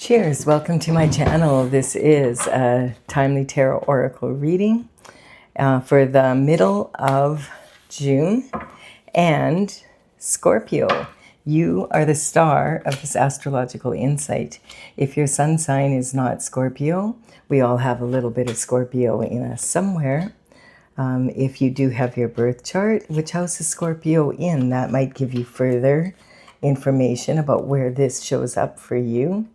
Cheers, welcome to my channel. This is a timely tarot oracle reading for the middle of June. And Scorpio, you are the star of this astrological insight. If your sun sign is not Scorpio, we all have a little bit of Scorpio in us somewhere. If you do have your birth chart, which house is Scorpio in, that might give you further information about where this shows up for you.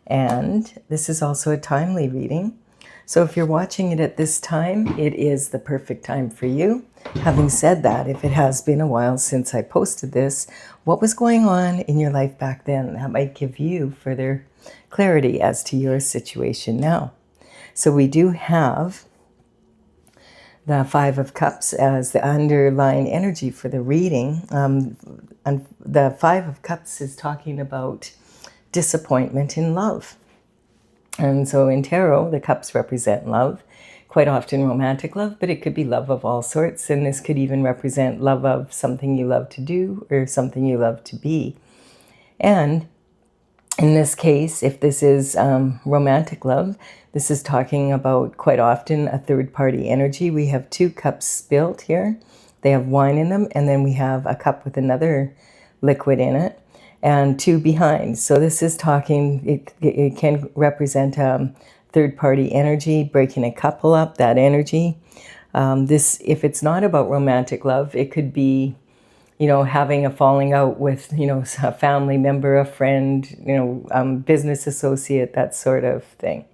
And this is also a timely reading. So if you're watching it at this time, it is the perfect time for you. Having said that, if it has been a while since I posted this, what was going on in your life back then? That might give you further clarity as to your situation now. So we do have the Five of Cups as the underlying energy for the reading. And the Five of Cups is talking about disappointment in love. And so in tarot, the cups represent love, quite often romantic love, but it could be love of all sorts. And this could even represent love of something you love to do or something you love to be. And in this case, if this is romantic love, this is talking about quite often a third party energy. We have two cups spilt here. They have wine in them, and then we have a cup with another liquid in it, and two behind. So this is talking, it can represent third-party energy, breaking a couple up, that energy. If it's not about romantic love, it could be, having a falling out with, a family member, a friend, business associate, that sort of thing.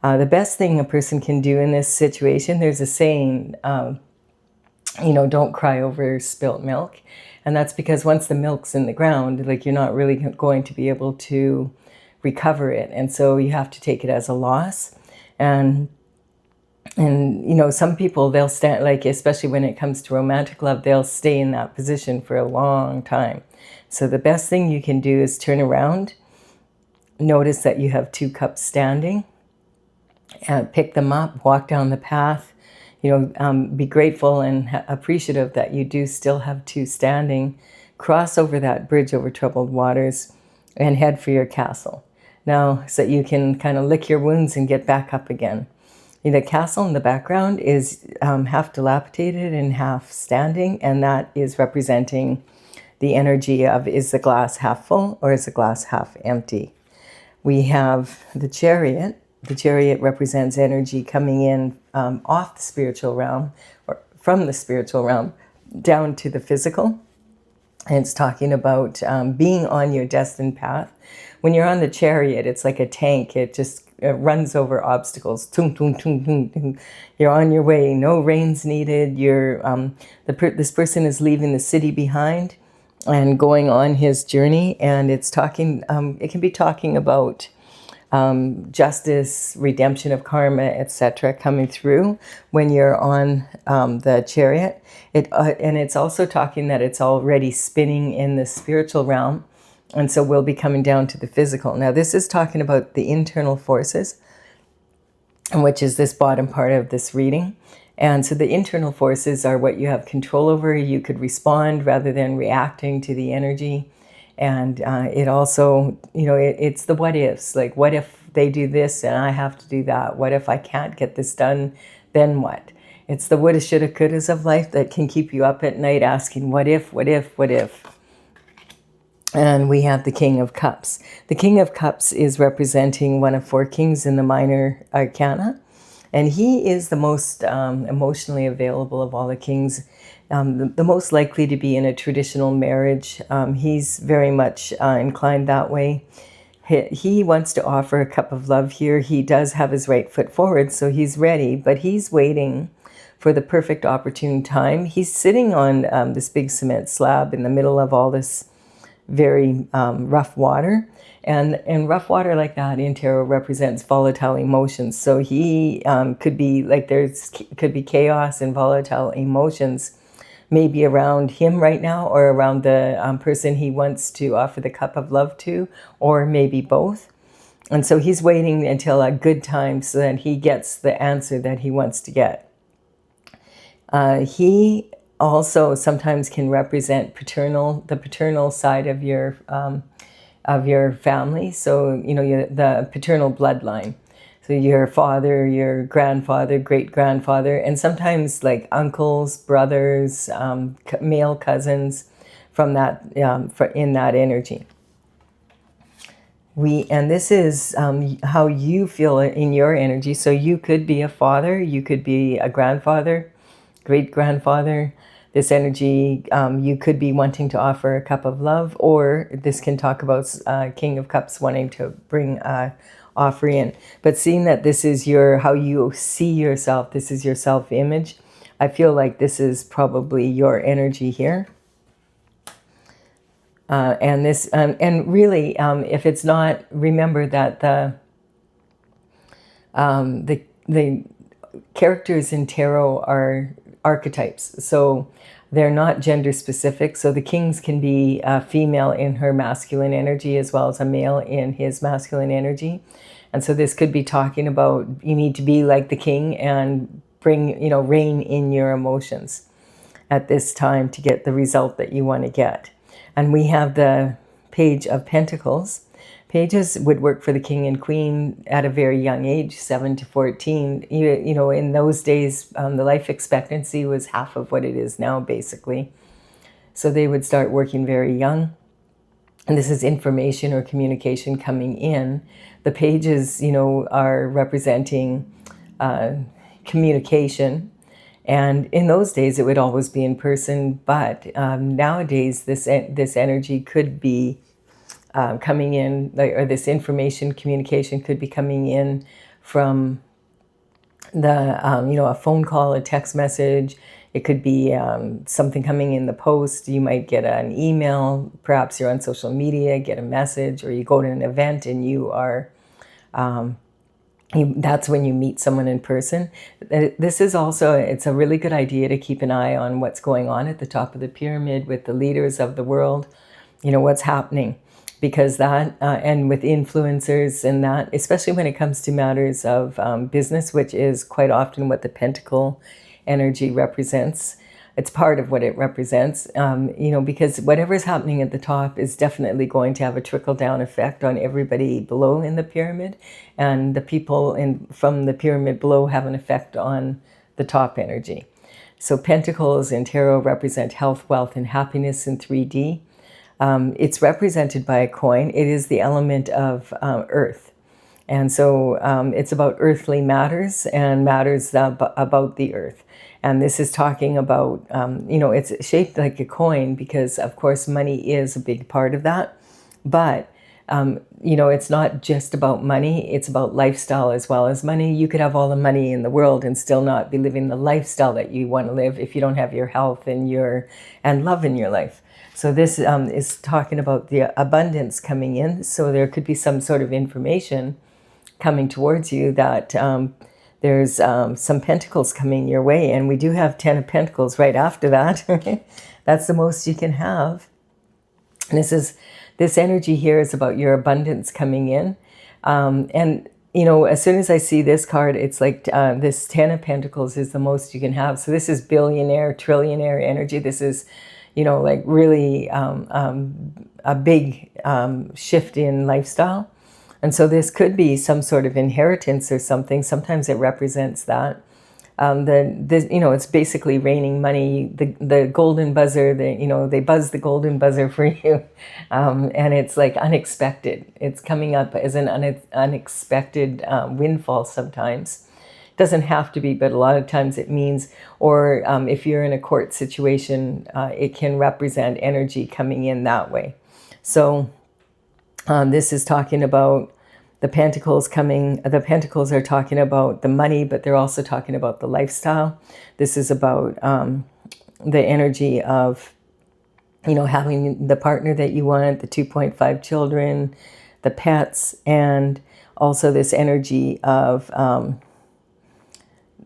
The best thing a person can do in this situation, there's a saying, don't cry over spilt milk. And that's because once the milk's in the ground, you're not really going to be able to recover it. And so you have to take it as a loss. And some people, they'll stand, especially when it comes to romantic love, they'll stay in that position for a long time. So the best thing you can do is turn around, notice that you have two cups standing, and pick them up, walk down the path. Be grateful and appreciative that you do still have two standing. Cross over that bridge over troubled waters and head for your castle. Now, so that you can kind of lick your wounds and get back up again. The castle in the background is half dilapidated and half standing, and that is representing the energy of, is the glass half full or is the glass half empty? We have the Chariot. The Chariot represents energy coming in off the spiritual realm, or from the spiritual realm down to the physical. And it's talking about being on your destined path. When you're on the Chariot, it's like a tank. It just runs over obstacles. Tung, tung, tung, tung, tung. You're on your way. No rains needed. This person is leaving the city behind and going on his journey. And it's talking. It can be talking about justice, redemption of karma, etc., coming through when you're on the Chariot. And it's also talking that it's already spinning in the spiritual realm, and so we'll be coming down to the physical. Now, this is talking about the internal forces, which is this bottom part of this reading. And so the internal forces are what you have control over. You could respond rather than reacting to the energy. And it also, it's the what ifs. What if they do this and I have to do that? What if I can't get this done? Then what? It's the woulda, shoulda, couldas of life that can keep you up at night asking, what if, what if, what if? And we have the King of Cups. The King of Cups is representing one of four kings in the minor arcana. And he is the most emotionally available of all the kings. The most likely to be in a traditional marriage. He's very much inclined that way. He wants to offer a cup of love here. He does have his right foot forward, so he's ready, but he's waiting for the perfect opportune time. He's sitting on this big cement slab in the middle of all this very rough water. And rough water like that in tarot represents volatile emotions. So he could be could be chaos and volatile emotions maybe around him right now, or around the person he wants to offer the cup of love to, or maybe both. And so he's waiting until a good time so that he gets the answer that he wants to get. He also sometimes can represent the paternal side of your of your family. So, the paternal bloodline. So your father, your grandfather, great-grandfather, and sometimes like uncles, brothers, male cousins from that, in that energy. And this is how you feel in your energy. So you could be a father, you could be a grandfather, great-grandfather. This energy, you could be wanting to offer a cup of love, or this can talk about King of Cups wanting to bring offer in. But seeing that this is how you see yourself, this is your self-image, I feel like this is probably your energy here. And really, if it's not, remember that the characters in tarot are archetypes, so they're not gender specific. So the kings can be a female in her masculine energy as well as a male in his masculine energy. And so this could be talking about you need to be like the king and bring, rein in your emotions at this time to get the result that you want to get. And we have the Page of Pentacles. Pages would work for the king and queen at a very young age, 7 to 14. In those days, the life expectancy was half of what it is now, basically. So they would start working very young. And this is information or communication coming in. The pages, are representing communication. And in those days, it would always be in person. But nowadays, this energy could be coming in, or this information communication could be coming in from a phone call, a text message. It could be something coming in the post. You might get an email. Perhaps you're on social media, get a message, or you go to an event and you are... that's when you meet someone in person. This is also, it's a really good idea to keep an eye on what's going on at the top of the pyramid with the leaders of the world, what's happening. Because that, and with influencers and that, especially when it comes to matters of business, which is quite often what the pentacle energy represents. It's part of what it represents, because whatever's happening at the top is definitely going to have a trickle-down effect on everybody below in the pyramid. And the people from the pyramid below have an effect on the top energy. So pentacles in tarot represent health, wealth, and happiness in 3D. It's represented by a coin. It is the element of earth. And so it's about earthly matters and matters about the earth. And this is talking about, it's shaped like a coin because, of course, money is a big part of that. But, it's not just about money. It's about lifestyle as well as money. You could have all the money in the world and still not be living the lifestyle that you want to live if you don't have your health and love in your life. So this is talking about the abundance coming in. So there could be some sort of information coming towards you that there's some pentacles coming your way. And we do have 10 of Pentacles right after that. That's the most you can have. And this energy here is about your abundance coming in. And, as soon as I see this card, it's like this 10 of Pentacles is the most you can have. So this is billionaire, trillionaire energy. This is, like really a big shift in lifestyle. And so this could be some sort of inheritance or something. Sometimes it represents that. It's basically raining money. The golden buzzer, they buzz the golden buzzer for you. And it's like unexpected. It's coming up as an unexpected windfall sometimes. Doesn't have to be, but a lot of times it means, or if you're in a court situation, it can represent energy coming in that way. So this is talking about the pentacles coming. The pentacles are talking about the money, but they're also talking about the lifestyle. This is about the energy of, having the partner that you want, the 2.5 children, the pets, and also this energy of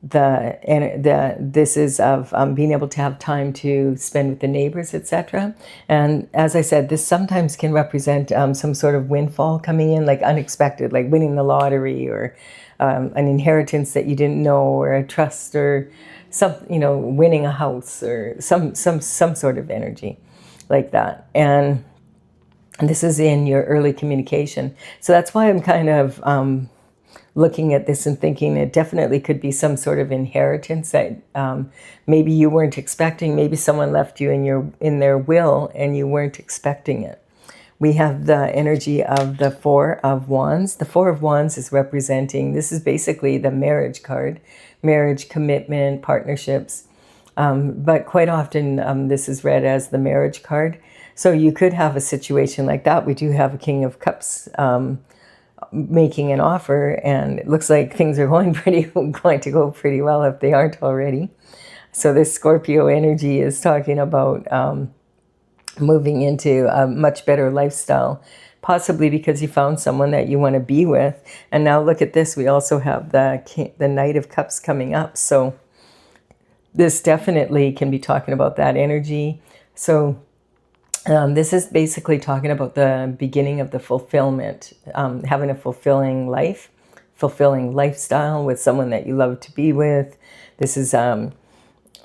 this is of being able to have time to spend with the neighbors, etc. And as I said, this sometimes can represent some sort of windfall coming in, like unexpected, like winning the lottery or an inheritance that you didn't know, or a trust, or winning a house, or some sort of energy like that. And And this is in your early communication. So that's why I'm kind of looking at this and thinking it definitely could be some sort of inheritance that maybe you weren't expecting. Maybe someone left you in their will and you weren't expecting it. We have the energy of the Four of Wands. The Four of Wands is representing, this is basically the marriage card, marriage, commitment, partnerships. But quite often this is read as the marriage card. So you could have a situation like that. We do have a King of Cups making an offer, and it looks like things are going to go pretty well if they aren't already. So this Scorpio energy is talking about moving into a much better lifestyle, possibly because you found someone that you want to be with. And now look at this, we also have the Knight of Cups coming up. So this definitely can be talking about that energy. So this is basically talking about the beginning of the fulfillment, having a fulfilling life, fulfilling lifestyle with someone that you love to be with. This is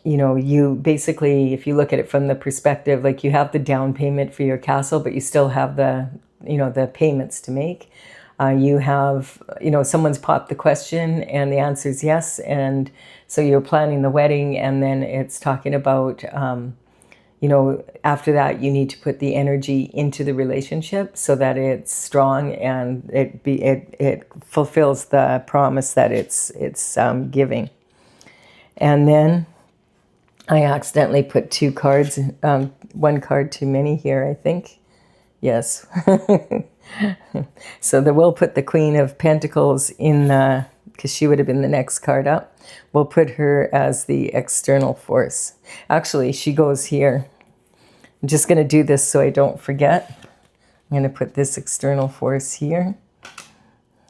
you know, you basically, if you look at it from the perspective, like you have the down payment for your castle, but you still have the, you know, the payments to make. You have, you know, someone's popped the question and the answer is yes. And so you're planning the wedding, and then it's talking about, you know, after that, you need to put the energy into the relationship so that it's strong and it fulfills the promise that it's giving. And then I accidentally put two cards, one card too many here, I think. Yes. So we'll put the Queen of Pentacles in the, because she would have been the next card up. We'll put her as the external force. Actually, she goes here. I'm just going to do this so I don't forget. I'm going to put this external force here.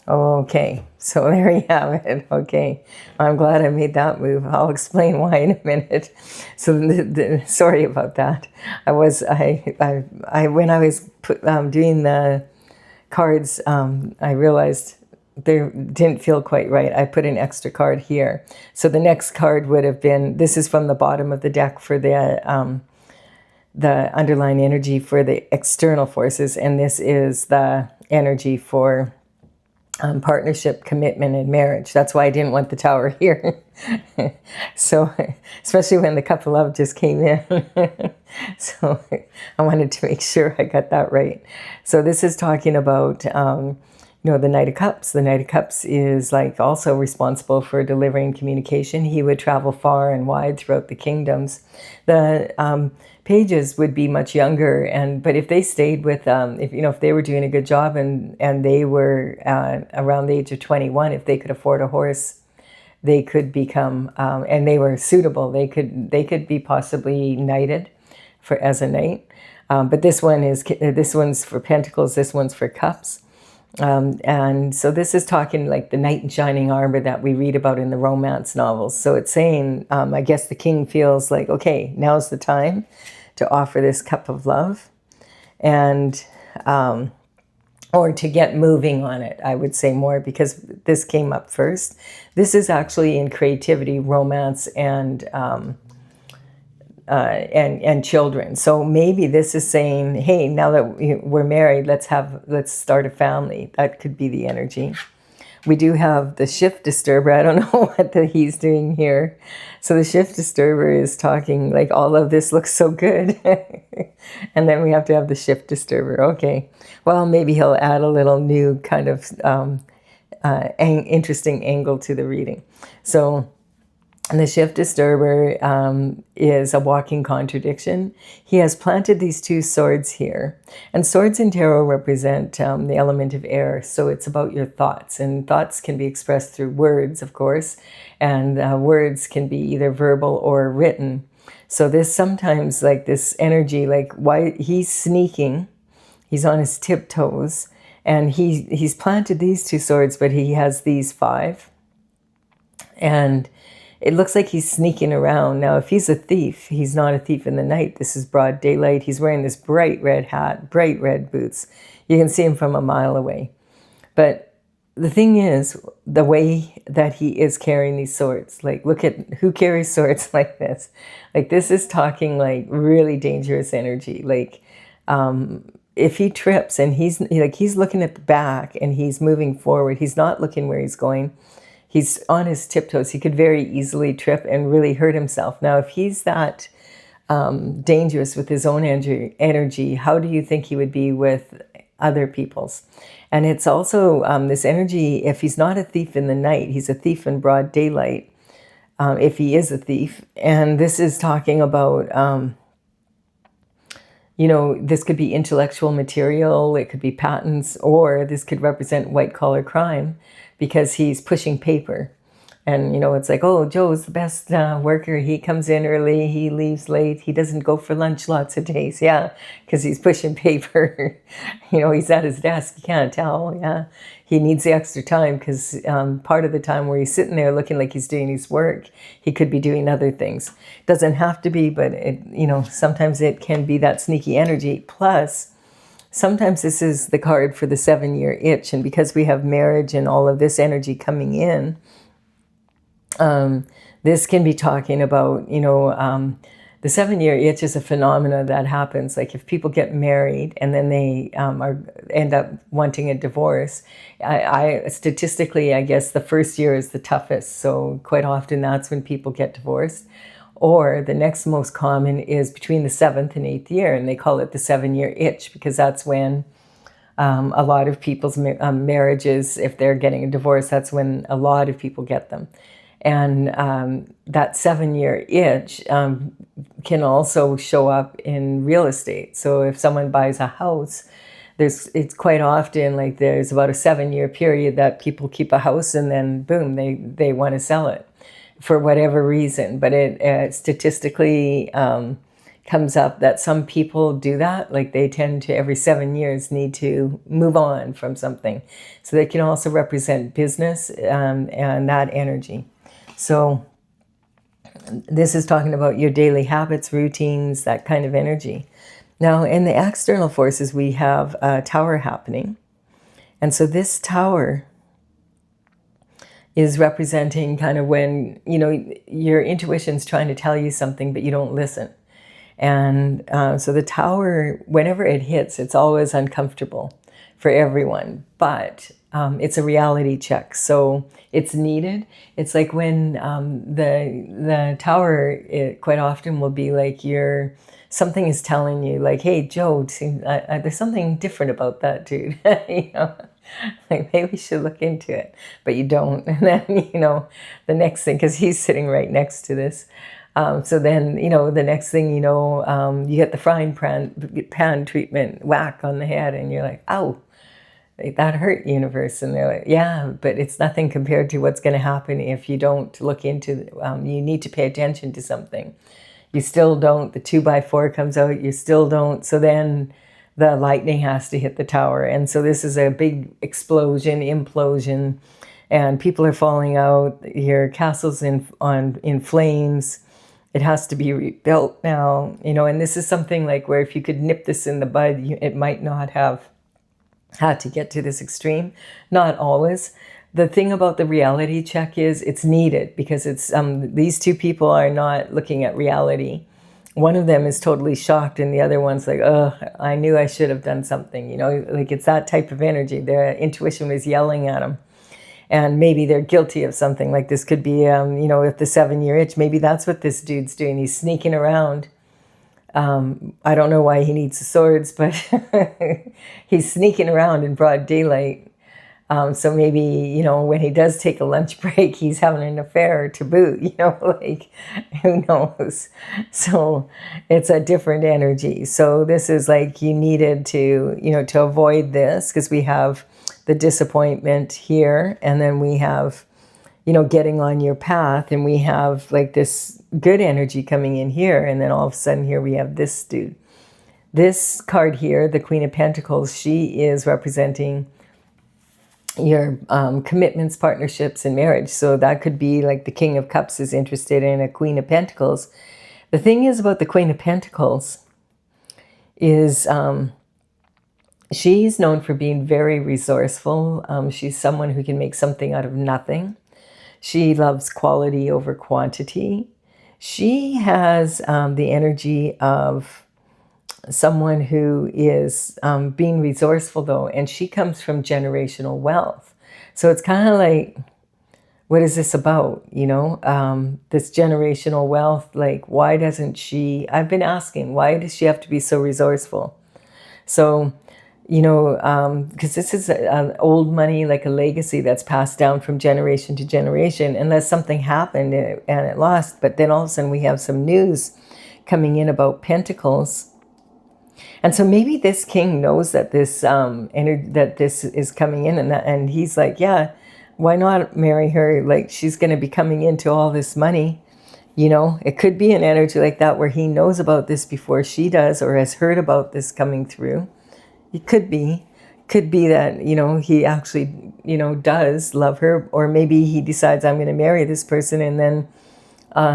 Okay, so there you have it. Okay, I'm glad I made that move. I'll explain why in a minute. So sorry about that. When I was doing the cards, I realized they didn't feel quite right. I put an extra card here. So the next card would have been, this is from the bottom of the deck for the underlying energy for the external forces, and this is the energy for partnership, commitment, and marriage. That's why I didn't want the Tower here. So, especially when the Cup of Love just came in. So, I wanted to make sure I got that right. So, this is talking about, you know, the Knight of Cups. The Knight of Cups is like also responsible for delivering communication. He would travel far and wide throughout the kingdoms. The pages would be much younger, but if they stayed with, if they were doing a good job and they were around the age of 21, if they could afford a horse, they could become, and they were suitable, they could be possibly knighted as a knight. But this one's for Pentacles, this one's for Cups. And so this is talking like the knight in shining armor that we read about in the romance novels. So it's saying, I guess the king feels like, okay, now's the time to offer this cup of love, and or to get moving on it, I would say more, because this came up first. This is actually in creativity, romance, and children. So maybe this is saying, hey, now that we're married, let's start a family. That could be the energy. We do have the shift disturber. I don't know what he's doing here. So the shift disturber is talking like all of this looks so good. And then we have to have the shift disturber. Okay. Well, maybe he'll add a little new kind of interesting angle to the reading. So the shift disturber is a walking contradiction. He has planted these two swords here. And swords in tarot represent the element of air. So it's about your thoughts. And thoughts can be expressed through words, of course. And words can be either verbal or written. So this sometimes, like this energy, like why he's sneaking. He's on his tiptoes. And he's planted these two swords, but he has these 5. And it looks like he's sneaking around. Now, if he's a thief, he's not a thief in the night. This is broad daylight. He's wearing this bright red hat, bright red boots. You can see him from a mile away. But the thing is, the way that he is carrying these swords, like look at who carries swords like this. Like this is talking like really dangerous energy. Like if he trips and he's looking at the back and he's moving forward, he's not looking where he's going. He's on his tiptoes. He could very easily trip and really hurt himself. Now, if he's that dangerous with his own energy, how do you think he would be with other people's? And it's also this energy, if he's not a thief in the night, he's a thief in broad daylight, if he is a thief. And this is talking about, this could be intellectual material, it could be patents, or this could represent white-collar crime because he's pushing paper. And, it's like, oh, Joe's the best worker. He comes in early, he leaves late, he doesn't go for lunch lots of days. Yeah, because he's pushing paper. He's at his desk. You can't tell. Yeah, he needs the extra time because part of the time where he's sitting there looking like he's doing his work, he could be doing other things. Doesn't have to be, but, sometimes it can be that sneaky energy. Plus, sometimes this is the card for the 7-year itch. And because we have marriage and all of this energy coming in, this can be talking about, the 7-year itch is a phenomena that happens. Like if people get married and then they end up wanting a divorce, statistically, I guess the first year is the toughest. So quite often that's when people get divorced. Or the next most common is between the 7th and 8th year, and they call it the 7-year itch because that's when a lot of people's marriages, if they're getting a divorce, that's when a lot of people get them. And that 7-year itch can also show up in real estate. So if someone buys a house, it's quite often like there's about a 7-year period that people keep a house and then boom, they want to sell it for whatever reason. But it statistically comes up that some people do that. Like they tend to every 7 years need to move on from something. So they can also represent business and that energy. So this is talking about your daily habits, routines, that kind of energy. Now, in the external forces, we have a tower happening. And so this tower is representing kind of when, your intuition's trying to tell you something, but you don't listen. And so the tower, whenever it hits, it's always uncomfortable for everyone. But it's a reality check, so it's needed. It's like when the tower, it quite often will be like something is telling you, like, hey, Joe, there's something different about that dude. Like maybe we should look into it, but you don't. And then, the next thing, because he's sitting right next to this. So then, the next thing you get the frying pan treatment, whack on the head, and you're like, ow. That hurt, universe. And they're like, yeah, but it's nothing compared to what's going to happen if you don't look into, you need to pay attention to something. You still don't, the 2x4 comes out, you still don't. So then the lightning has to hit the tower. And so this is a big explosion, implosion, and people are falling out. Your castle's in flames. It has to be rebuilt now, and this is something like where if you could nip this in the bud, it might not have had to get to this extreme. Not always. The thing about the reality check is it's needed because it's these two people are not looking at reality. One of them is totally shocked and the other one's like, oh, I knew I should have done something. Like it's that type of energy. Their intuition was yelling at them. And maybe they're guilty of something. Like this could be, if the 7-year itch, maybe that's what this dude's doing. He's sneaking around. I don't know why he needs the swords, but he's sneaking around in broad daylight. So maybe, when he does take a lunch break, he's having an affair to boot, like who knows? So it's a different energy. So this is like you needed to, to avoid this because we have the disappointment here and then we have, getting on your path and we have like this good energy coming in here. And then all of a sudden here we have this dude. This card here, the Queen of Pentacles, she is representing your commitments, partnerships, and marriage. So that could be like the King of Cups is interested in a Queen of Pentacles. The thing is about the Queen of Pentacles is she's known for being very resourceful. She's someone who can make something out of nothing. She loves quality over quantity. She has the energy of someone who is being resourceful though, and she comes from generational wealth. So it's kind of like, what is this about? You know, this generational wealth, like, why doesn't she, I've been asking, why does she have to be so resourceful? So, you know, because this is an old money, like a legacy that's passed down from generation to generation, unless something happened and it lost. But then all of a sudden we have some news coming in about pentacles. And so maybe this king knows that this that this is coming in, and he's like, yeah, why not marry her? Like, she's going to be coming into all this money. You know, it could be an energy like that where he knows about this before she does, or has heard about this coming through. It could be that, you know, he actually, you know, does love her, or maybe he decides, I'm going to marry this person, and then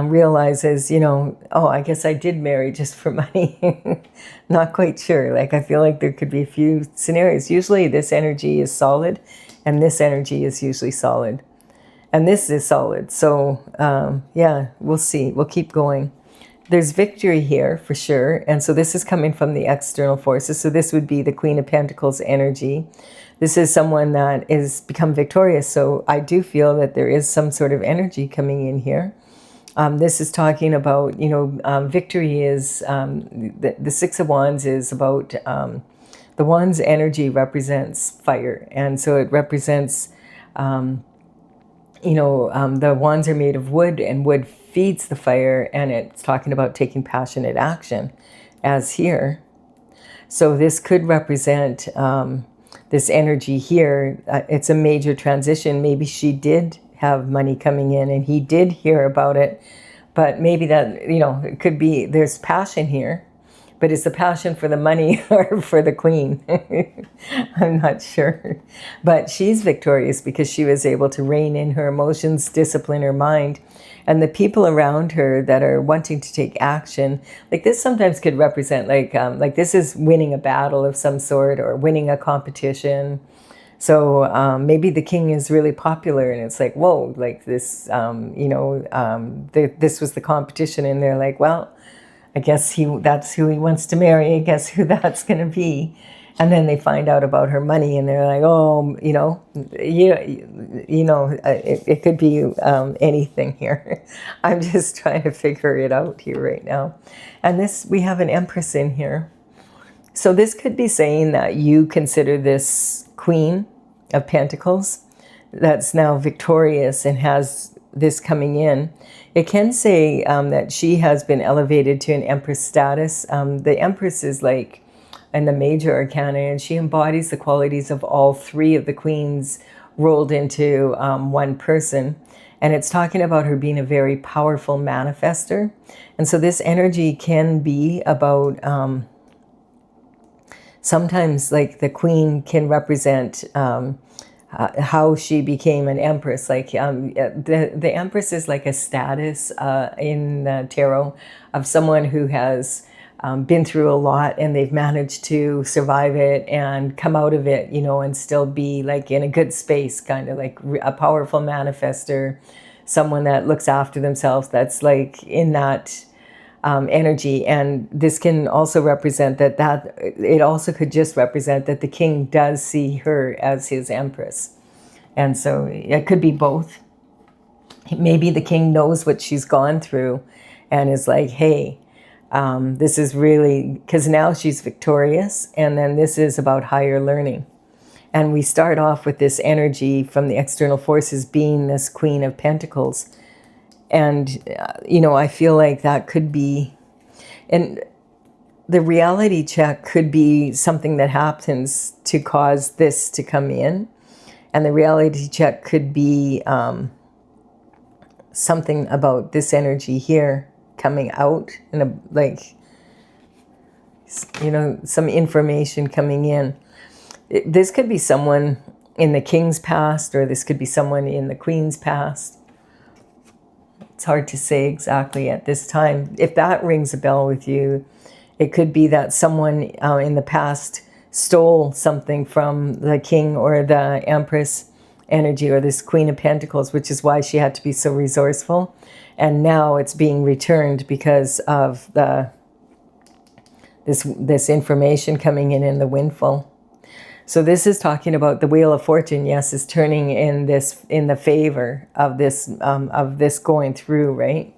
realizes, you know, oh, I guess I did marry just for money. Not quite sure. Like, I feel like there could be a few scenarios. Usually this energy is solid, and this energy is usually solid, and this is solid. So yeah, we'll see. We'll keep going. There's victory here for sure. And so this is coming from the external forces. So this would be the Queen of Pentacles energy. This is someone that is become victorious. So I do feel that there is some sort of energy coming in here. This is talking about, you know, victory is, the Six of Wands is about, the Wands energy represents fire. And so it represents, you know, the wands are made of wood, and wood feeds the fire, and it's talking about taking passionate action, as here. So this could represent this energy here. It's a major transition. Maybe she did have money coming in, and he did hear about it, but maybe that, you know, it could be there's passion here. But is the passion for the money or for the queen? I'm not sure. But she's victorious because she was able to rein in her emotions, discipline her mind. And the people around her that are wanting to take action, like this sometimes could represent like this is winning a battle of some sort, or winning a competition. So maybe the king is really popular, and it's like, whoa, like this, you know, this was the competition. And they're like, well, I guess that's who he wants to marry. I guess who that's going to be. And then they find out about her money, and they're like, oh, you know, it could be anything here. I'm just trying to figure it out here right now. And this, we have an Empress in here. So this could be saying that you consider this Queen of Pentacles that's now victorious and has this coming in. It can say that she has been elevated to an Empress status. The Empress is like in the major arcana, and she embodies the qualities of all three of the queens rolled into one person. And it's talking about her being a very powerful manifester. And so this energy can be about, sometimes like the queen can represent how she became an empress. Like the empress is like a status in the tarot of someone who has been through a lot, and they've managed to survive it and come out of it, you know, and still be like in a good space, kind of like a powerful manifester, someone that looks after themselves, that's like in that energy. And this can also represent that it also could just represent that the king does see her as his empress. And so it could be both. Maybe the king knows what she's gone through and is like, hey, this is really, because now she's victorious, and then this is about higher learning. And we start off with this energy from the external forces being this Queen of Pentacles. And, you know, I feel like that could be, and the reality check could be something that happens to cause this to come in. And the reality check could be something about this energy here coming out, in like, you know, some information coming in. This could be someone in the king's past, or this could be someone in the queen's past. It's hard to say exactly at this time. If that rings a bell with you, it could be that someone in the past stole something from the king or the empress energy, or this Queen of Pentacles, which is why she had to be so resourceful. And now it's being returned because of this information coming in the windfall. So this is talking about the Wheel of Fortune, yes, is turning in the favor of this going through, right?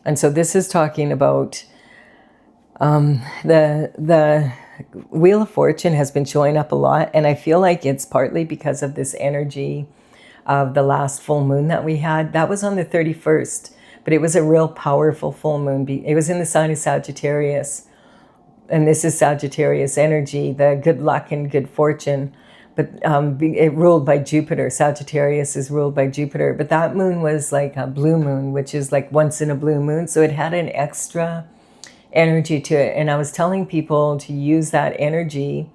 And so this is talking about the Wheel of Fortune has been showing up a lot, and I feel like it's partly because of this energy of the last full moon that we had. That was on the 31st, but it was a real powerful full moon. It was in the sign of Sagittarius. And this is Sagittarius energy, the good luck and good fortune. But it ruled by Jupiter. Sagittarius is ruled by Jupiter. But that moon was like a blue moon, which is like once in a blue moon. So it had an extra energy to it. And I was telling people to use that energy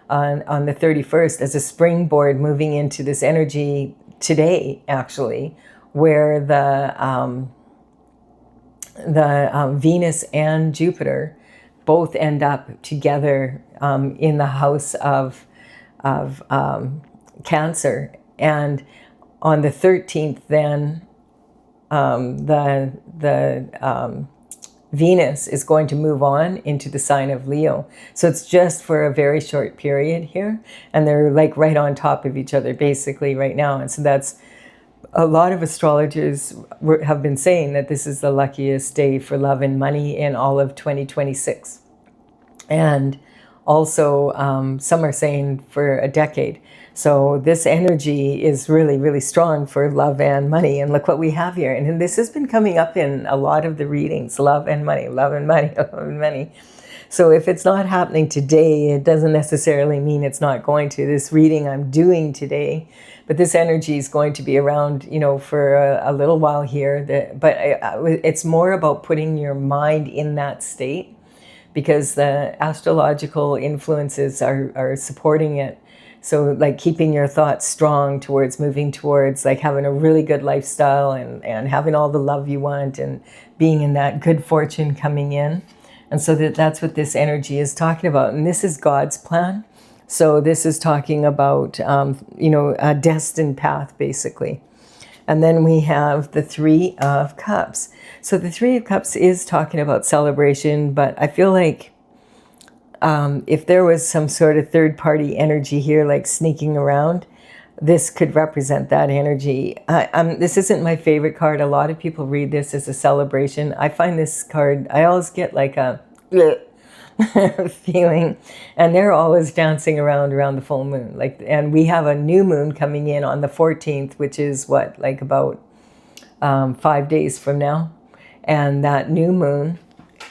on the 31st as a springboard moving into this energy today, actually, where the Venus and Jupiter both end up together in the house of Cancer. And on the 13th, then the Venus is going to move on into the sign of Leo. So it's just for a very short period here. And they're like right on top of each other basically right now. And so that's, a lot of astrologers have been saying that this is the luckiest day for love and money in all of 2026. And also some are saying for a decade. So this energy is really, really strong for love and money. And look what we have here. And this has been coming up in a lot of the readings, love and money, love and money, love and money. So if it's not happening today, it doesn't necessarily mean it's not going to. This reading I'm doing today, but this energy is going to be around, you know, for a little while here. But it's more about putting your mind in that state, because the astrological influences are supporting it. So like keeping your thoughts strong towards moving towards like having a really good lifestyle and having all the love you want and being in that good fortune coming in. And so that's what this energy is talking about. And this is God's plan. So this is talking about, you know, a destined path, basically. And then we have the Three of Cups. So the Three of Cups is talking about celebration, but I feel like if there was some sort of third-party energy here, like sneaking around, this could represent that energy. This isn't my favorite card. A lot of people read this as a celebration. I find this card, I always get like a feeling, and they're always dancing around the full moon. Like, and we have a new moon coming in on the 14th, which is what, like about 5 days from now. And that new moon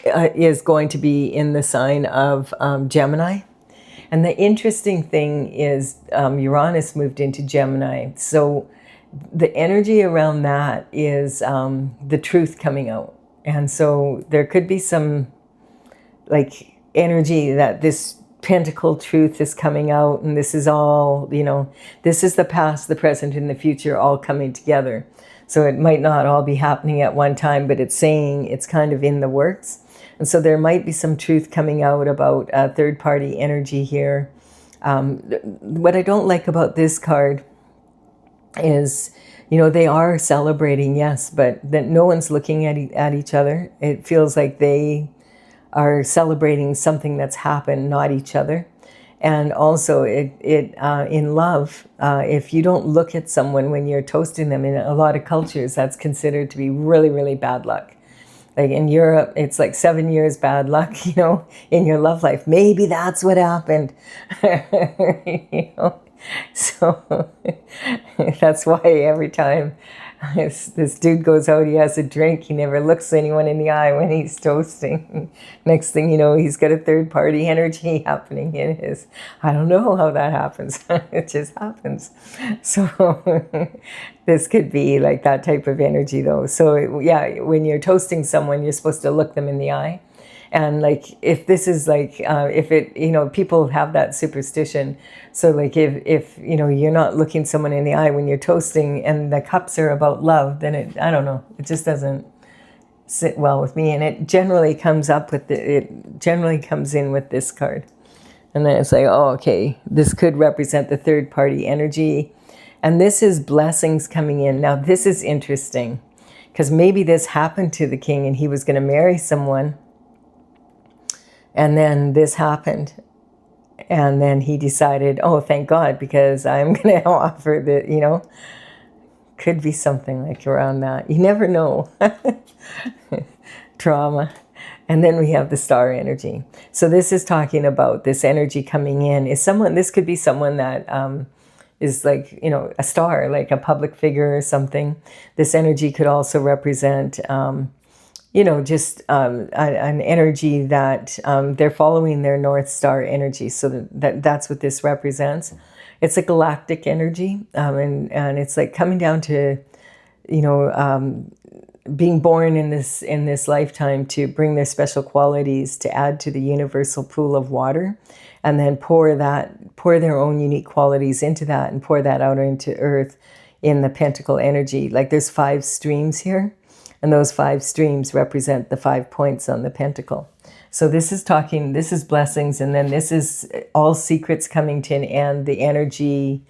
is going to be in the sign of Gemini. And the interesting thing is Uranus moved into Gemini. So the energy around that is the truth coming out. And so there could be some like energy that this pentacle truth is coming out, and this is all, you know, this is the past, the present, and the future all coming together. So it might not all be happening at one time, but it's saying it's kind of in the works. And so there might be some truth coming out about third-party energy here. What I don't like about this card is, you know, they are celebrating, yes, but that no one's looking at each other. It feels like they are celebrating something that's happened, not each other. And also in love, if you don't look at someone when you're toasting them, in a lot of cultures, that's considered to be really, really bad luck. Like in Europe, it's like 7 years bad luck, you know, in your love life. Maybe that's what happened. You know? So that's why every time this dude goes out, he has a drink, he never looks anyone in the eye when he's toasting. Next thing you know, he's got a third-party energy happening in his. I don't know how that happens. It just happens. So this could be like that type of energy, though. So yeah, when you're toasting someone, you're supposed to look them in the eye. And like, if this is like, if it, you know, people have that superstition. So like, if, you know, you're not looking someone in the eye when you're toasting and the cups are about love, then it, I don't know, it just doesn't sit well with me. And it generally comes up with, it generally comes in with this card. And then it's like, oh, okay, this could represent the third party energy. And this is blessings coming in. Now, this is interesting because maybe this happened to the king and he was going to marry someone. And then this happened. And then he decided, oh, thank God, because I'm going to offer the, could be something like around that. You never know. Trauma. And then we have the star energy. So this is talking about this energy coming in. This could be someone that is like, a star, like a public figure or something. This energy could also represent, just an energy that they're following their North Star energy. So that's what this represents. It's a galactic energy, and it's like coming down to, being born in this lifetime to bring their special qualities to add to the universal pool of water, and then pour their own unique qualities into that and pour that out into Earth in the pentacle energy. Like there's 5 streams here, and those 5 streams represent the 5 points on the pentacle. So this is blessings, and then this is all secrets coming to an end, the energy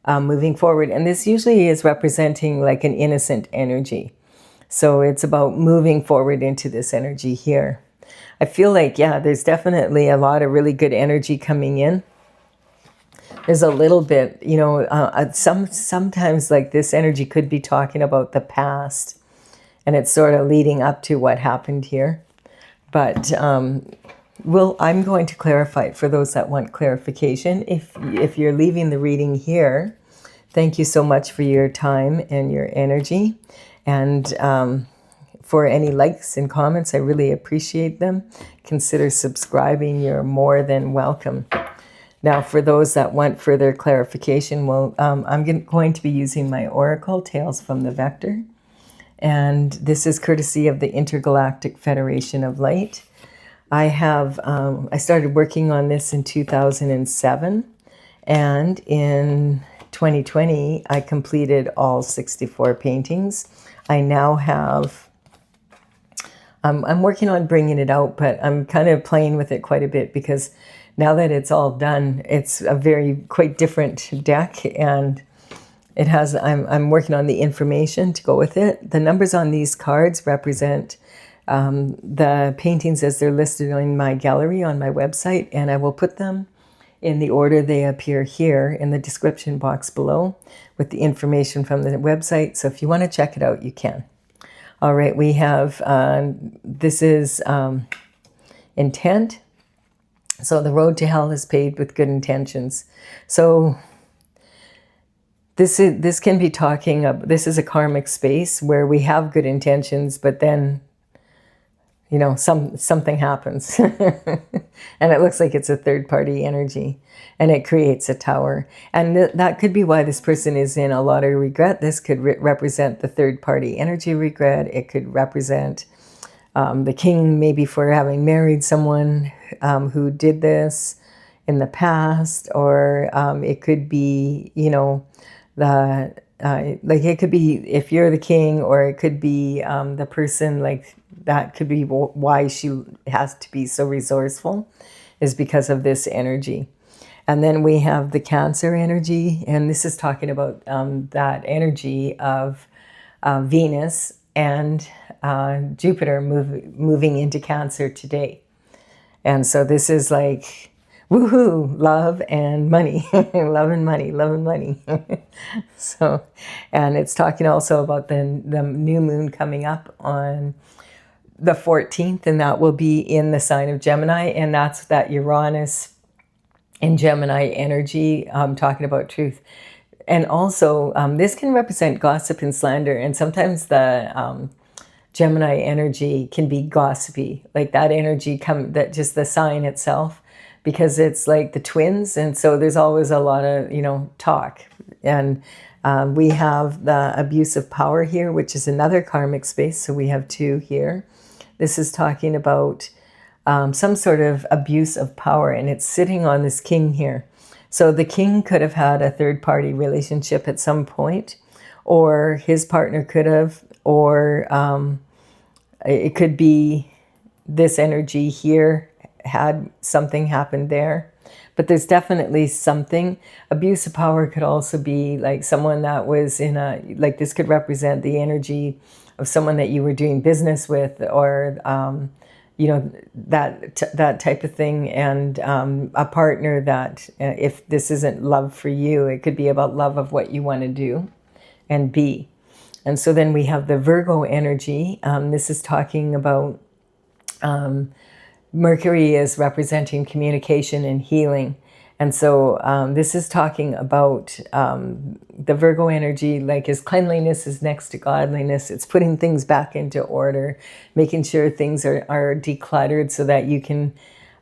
moving forward. And this usually is representing like an innocent energy. So it's about moving forward into this energy here. I feel like, there's definitely a lot of really good energy coming in. There's a little bit, sometimes like this energy could be talking about the past, and it's sort of leading up to what happened here. But I'm going to clarify it for those that want clarification. If you're leaving the reading here, thank you so much for your time and your energy. And for any likes and comments, I really appreciate them. Consider subscribing. You're more than welcome. Now, for those that want further clarification, I'm going to be using my Oracle, Tales from the Vector. And this is courtesy of the Intergalactic Federation of Light. I started working on this in 2007. And in 2020, I completed all 64 paintings. I now have, I'm working on bringing it out, but I'm kind of playing with it quite a bit because now that it's all done, it's a quite different deck, and it has, I'm working on the information to go with it. The numbers on these cards represent the paintings as they're listed in my gallery on my website, and I will put them in the order they appear here in the description box below with the information from the website. So if you want to check it out, you can. All right, we have, this is intent. So the road to hell is paved with good intentions. So this can be talking of, this is a karmic space where we have good intentions, but then something happens and it looks like it's a third-party energy, and it creates a tower. And that could be why this person is in a lot of regret. This could represent the third-party energy regret. It could represent the king maybe for having married someone who did this in the past, or it could be, it could be if you're the king, or it could be the person, like that could be why she has to be so resourceful, is because of this energy. And then we have the Cancer energy, and this is talking about that energy of Venus and Jupiter moving into Cancer today. And so this is like, woohoo, love and money, love and money, love and money. So, and it's talking also about the new moon coming up on the 14th, and that will be in the sign of Gemini, and that's that Uranus in Gemini energy, talking about truth. And also, this can represent gossip and slander, and sometimes the Gemini energy can be gossipy, like that energy that just the sign itself, because it's like the twins, and so there's always a lot of talk. And we have the abuse of power here, which is another karmic space. So we have 2 here. This is talking about some sort of abuse of power, and it's sitting on this king here. So the king could have had a third-party relationship at some point, or his partner could have, or it could be this energy here had something happen there. But there's definitely something. Abuse of power could also be like someone that was in this could represent the energy of someone that you were doing business with, or that type of thing. And a partner that, if this isn't love for you, it could be about love of what you want to do and be. And so then we have the Virgo energy. This is talking about Mercury is representing communication and healing. And so this is talking about the Virgo energy, like as cleanliness is next to godliness. It's putting things back into order, making sure things are decluttered so that you can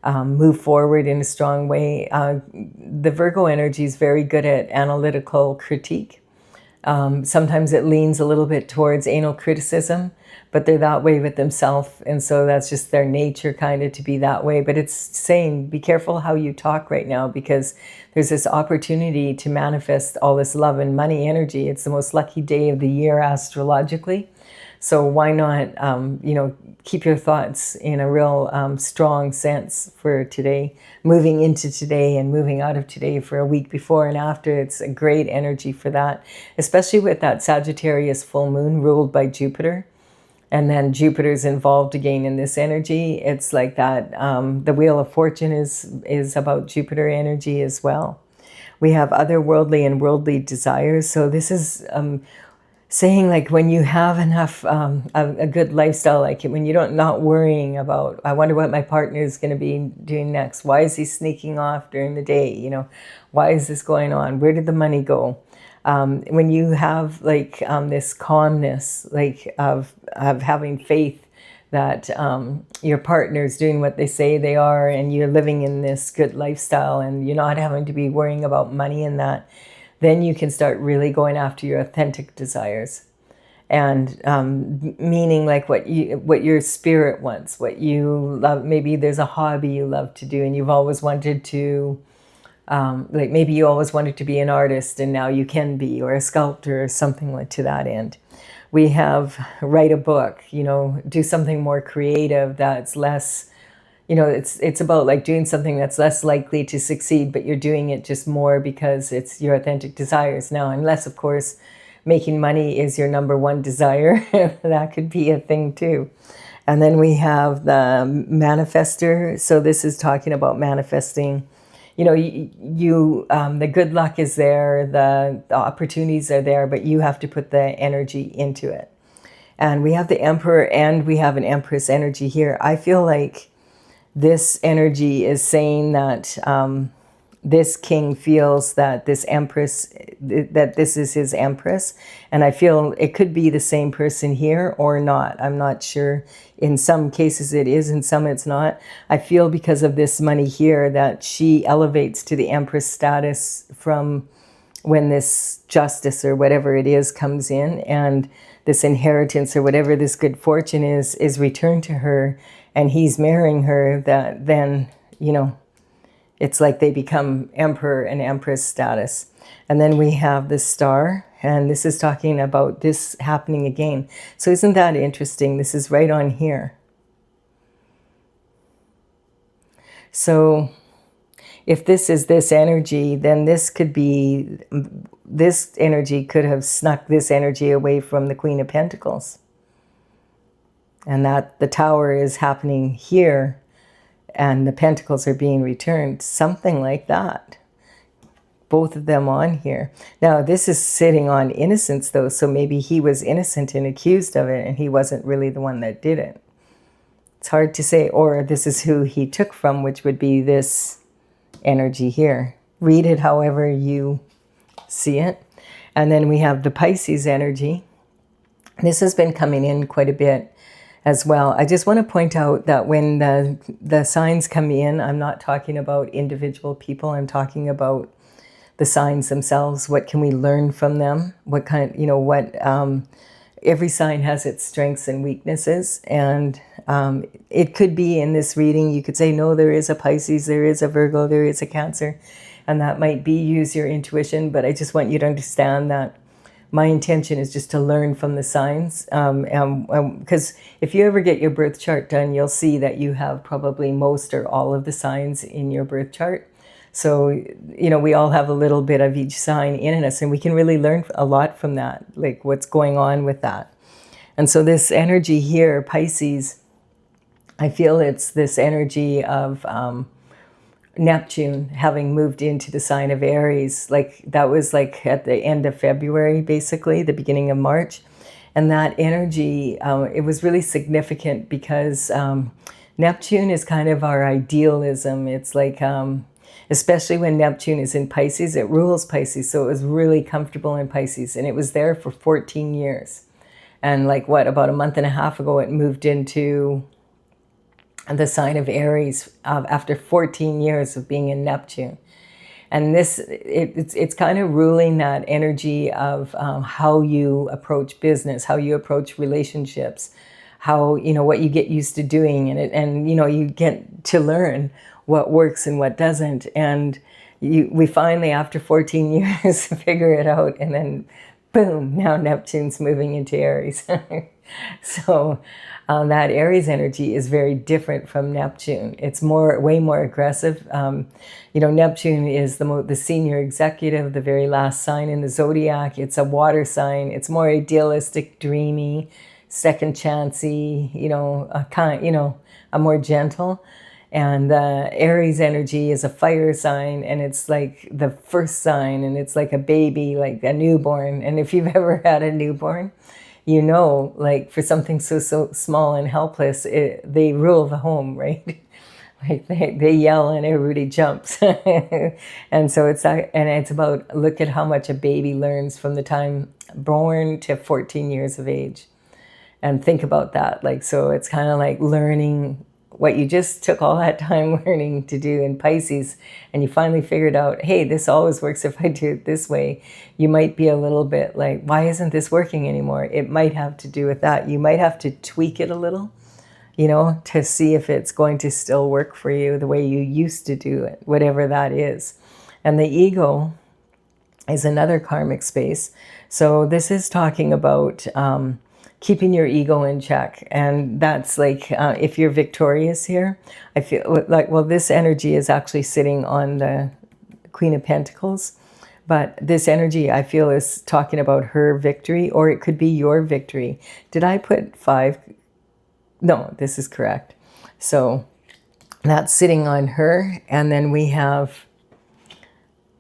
move forward in a strong way. The Virgo energy is very good at analytical critique. Sometimes it leans a little bit towards anal criticism, but they're that way with themselves, and so that's just their nature kind of to be that way. But it's saying, be careful how you talk right now, because there's this opportunity to manifest all this love and money energy. It's the most lucky day of the year astrologically. So why not, keep your thoughts in a real strong sense for today, moving into today and moving out of today for a week before and after. It's a great energy for that, especially with that Sagittarius full moon ruled by Jupiter. And then Jupiter's involved again in this energy. It's like that. The Wheel of Fortune is about Jupiter energy as well. We have otherworldly and worldly desires. So this is saying, like, when you have enough, a good lifestyle, like when you're not worrying about, I wonder what my partner is going to be doing next. Why is he sneaking off during the day? Why is this going on? Where did the money go? When you have like this calmness, like of having faith that your partner's doing what they say they are, and you're living in this good lifestyle, and you're not having to be worrying about money and that, then you can start really going after your authentic desires. And meaning like what your spirit wants, what you love. Maybe there's a hobby you love to do and you've always wanted to, like maybe you always wanted to be an artist and now you can be, or a sculptor or something like to that end. We have write a book, do something more creative that's less, it's about like doing something that's less likely to succeed, but you're doing it just more because it's your authentic desires. Now, unless of course making money is your number one desire, that could be a thing too. And then we have the manifester. So this is talking about manifesting. The good luck is there, the opportunities are there, but you have to put the energy into it. And we have the Emperor and we have an Empress energy here. I feel like this energy is saying that this king feels that this Empress, that this is his Empress. And I feel it could be the same person here or not. I'm not sure. In some cases it is, in some it's not. I feel because of this money here that she elevates to the Empress status from when this justice or whatever it is comes in, and this inheritance or whatever this good fortune is returned to her, and he's marrying her, that then, it's like they become Emperor and Empress status. And then we have the Star, and this is talking about this happening again. So isn't that interesting? This is right on here. So if this is this energy, then this energy could have snuck this energy away from the Queen of Pentacles. And that the Tower is happening here and the Pentacles are being returned. Something like that. Both of them on here. Now, this is sitting on innocence, though, so maybe he was innocent and accused of it, and he wasn't really the one that did it. It's hard to say. Or this is who he took from, which would be this energy here. Read it however you see it. And then we have the Pisces energy. This has been coming in quite a bit as well. I just want to point out that when the signs come in, I'm not talking about individual people. I'm talking about the signs themselves. What can we learn from them? What kind, every sign has its strengths and weaknesses. And it could be in this reading, you could say, no, there is a Pisces, there is a Virgo, there is a Cancer. And that might be use your intuition. But I just want you to understand that my intention is just to learn from the signs. Because if you ever get your birth chart done, you'll see that you have probably most or all of the signs in your birth chart. So, we all have a little bit of each sign in us, and we can really learn a lot from that, like what's going on with that. And so this energy here, Pisces, I feel it's this energy of Neptune having moved into the sign of Aries. Like that was like at the end of February, basically, the beginning of March. And that energy, it was really significant because Neptune is kind of our idealism. It's like, especially when Neptune is in Pisces, it rules Pisces. So it was really comfortable in Pisces. And it was there for 14 years. And like what, about a month and a half ago, it moved into the sign of Aries after 14 years of being in Neptune. And this, it's kind of ruling that energy of how you approach business, how you approach relationships, how, you know, what you get used to doing, and you know, you get to learn what works and what doesn't. And we finally, after 14 years, figure it out, and then boom, now Neptune's moving into Aries. So that Aries energy is very different from Neptune. It's way more aggressive. You know, Neptune is the senior executive, the very last sign in the zodiac. It's a water sign. It's more idealistic, dreamy, second chancey. You know, a more gentle. And Aries energy is a fire sign, and it's like the first sign, and it's like a baby, like a newborn. And if you've ever had a newborn, you know, like for something so small and helpless, they rule the home, right? Like they yell and everybody jumps. And so it's about, look at how much a baby learns from the time born to 14 years of age. And think about that. Like, so it's kind of like learning what you just took all that time learning to do in Pisces, and you finally figured out, hey, this always works if I do it this way. You might be a little bit like, why isn't this working anymore? It might have to do with that. You might have to tweak it a little, you know, to see if it's going to still work for you the way you used to do it, whatever that is. And the ego is another karmic space. So this is talking about keeping your ego in check. And that's like, if you're victorious here, I feel like, well, this energy is actually sitting on the Queen of Pentacles. But this energy, I feel, is talking about her victory, or it could be your victory. Did I put 5? No, this is correct. So that's sitting on her. And then we have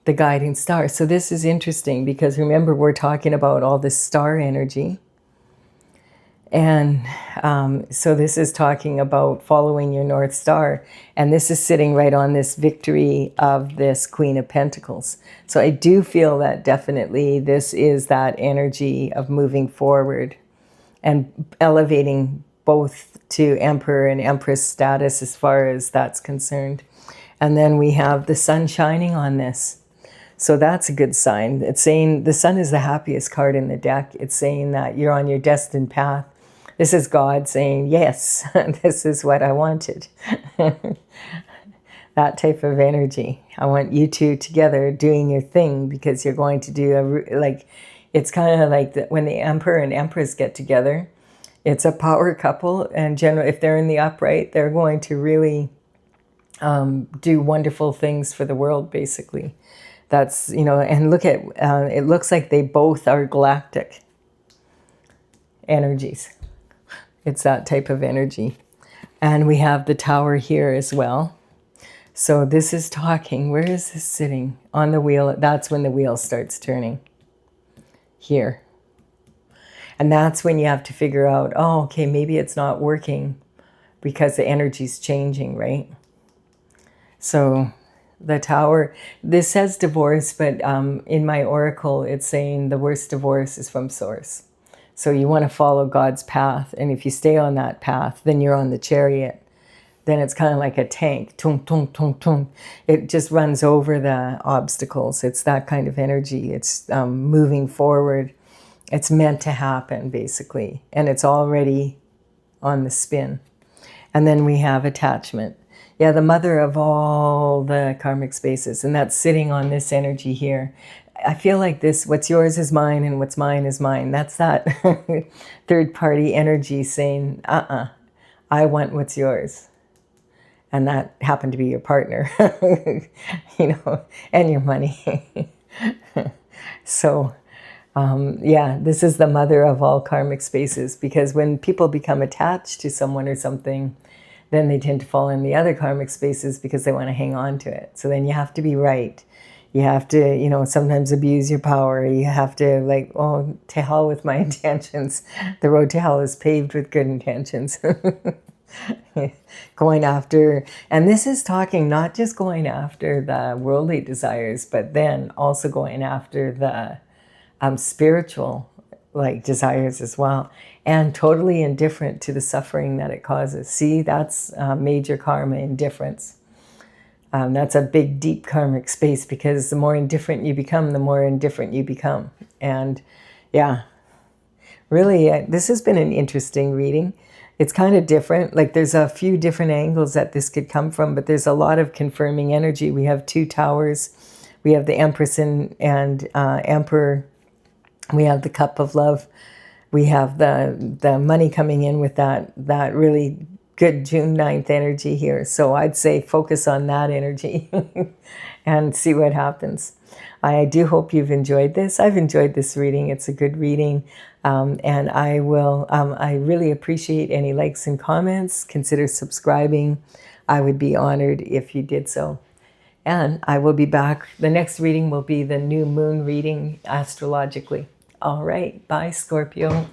the guiding star. So this is interesting because remember, we're talking about all this star energy. And so this is talking about following your North Star. And this is sitting right on this victory of this Queen of Pentacles. So I do feel that definitely this is that energy of moving forward and elevating both to Emperor and Empress status as far as that's concerned. And then we have the sun shining on this. So that's a good sign. It's saying the sun is the happiest card in the deck. It's saying that you're on your destined path. This is God saying, yes, this is what I wanted. That type of energy. I want you two together doing your thing because you're going to do it's kind of like when the Emperor and Empress get together, it's a power couple. And generally, if they're in the upright, they're going to really do wonderful things for the world, basically. That's, you know, and look at, it looks like they both are galactic energies. It's that type of energy. And we have the Tower here as well. So this is talking, where is this sitting? On the wheel, that's when the wheel starts turning. Here. And that's when you have to figure out, oh, okay, maybe it's not working because the energy's changing, right? So the Tower, this says divorce, but in my oracle, it's saying the worst divorce is from Source. So you want to follow God's path. And if you stay on that path, then you're on the chariot. Then it's kind of like a tank. Tung, tung, tung, tung. It just runs over the obstacles. It's that kind of energy. It's moving forward. It's meant to happen, basically. And it's already on the spin. And then we have attachment. Yeah, the mother of all the karmic spaces. And that's sitting on this energy here. I feel like this, what's yours is mine and what's mine is mine. That's that third party energy saying, I want what's yours. And that happened to be your partner, you know, and your money. So, yeah, this is the mother of all karmic spaces, because when people become attached to someone or something, then they tend to fall in the other karmic spaces because they want to hang on to it. So then you have to be right. You have to, you know, sometimes abuse your power. You have to, like, oh, to hell with my intentions. The road to hell is paved with good intentions. Going after, and this is talking not just going after the worldly desires, but then also going after the spiritual, like, desires as well, and totally indifferent to the suffering that it causes. See, that's major karma, indifference. That's a big, deep karmic space, because the more indifferent you become, the more indifferent you become. And yeah, really, this has been an interesting reading. It's kind of different. Like, there's a few different angles that this could come from, but there's a lot of confirming energy. We have 2 towers. We have the Empress and Emperor. We have the Cup of Love. We have the money coming in with that really good June 9th energy here. So I'd say focus on that energy and see what happens. I do hope you've enjoyed this. I've enjoyed this reading. It's a good reading. And I really appreciate any likes and comments. Consider subscribing. I would be honored if you did so. And I will be back. The next reading will be the new moon reading astrologically. All right. Bye, Scorpio.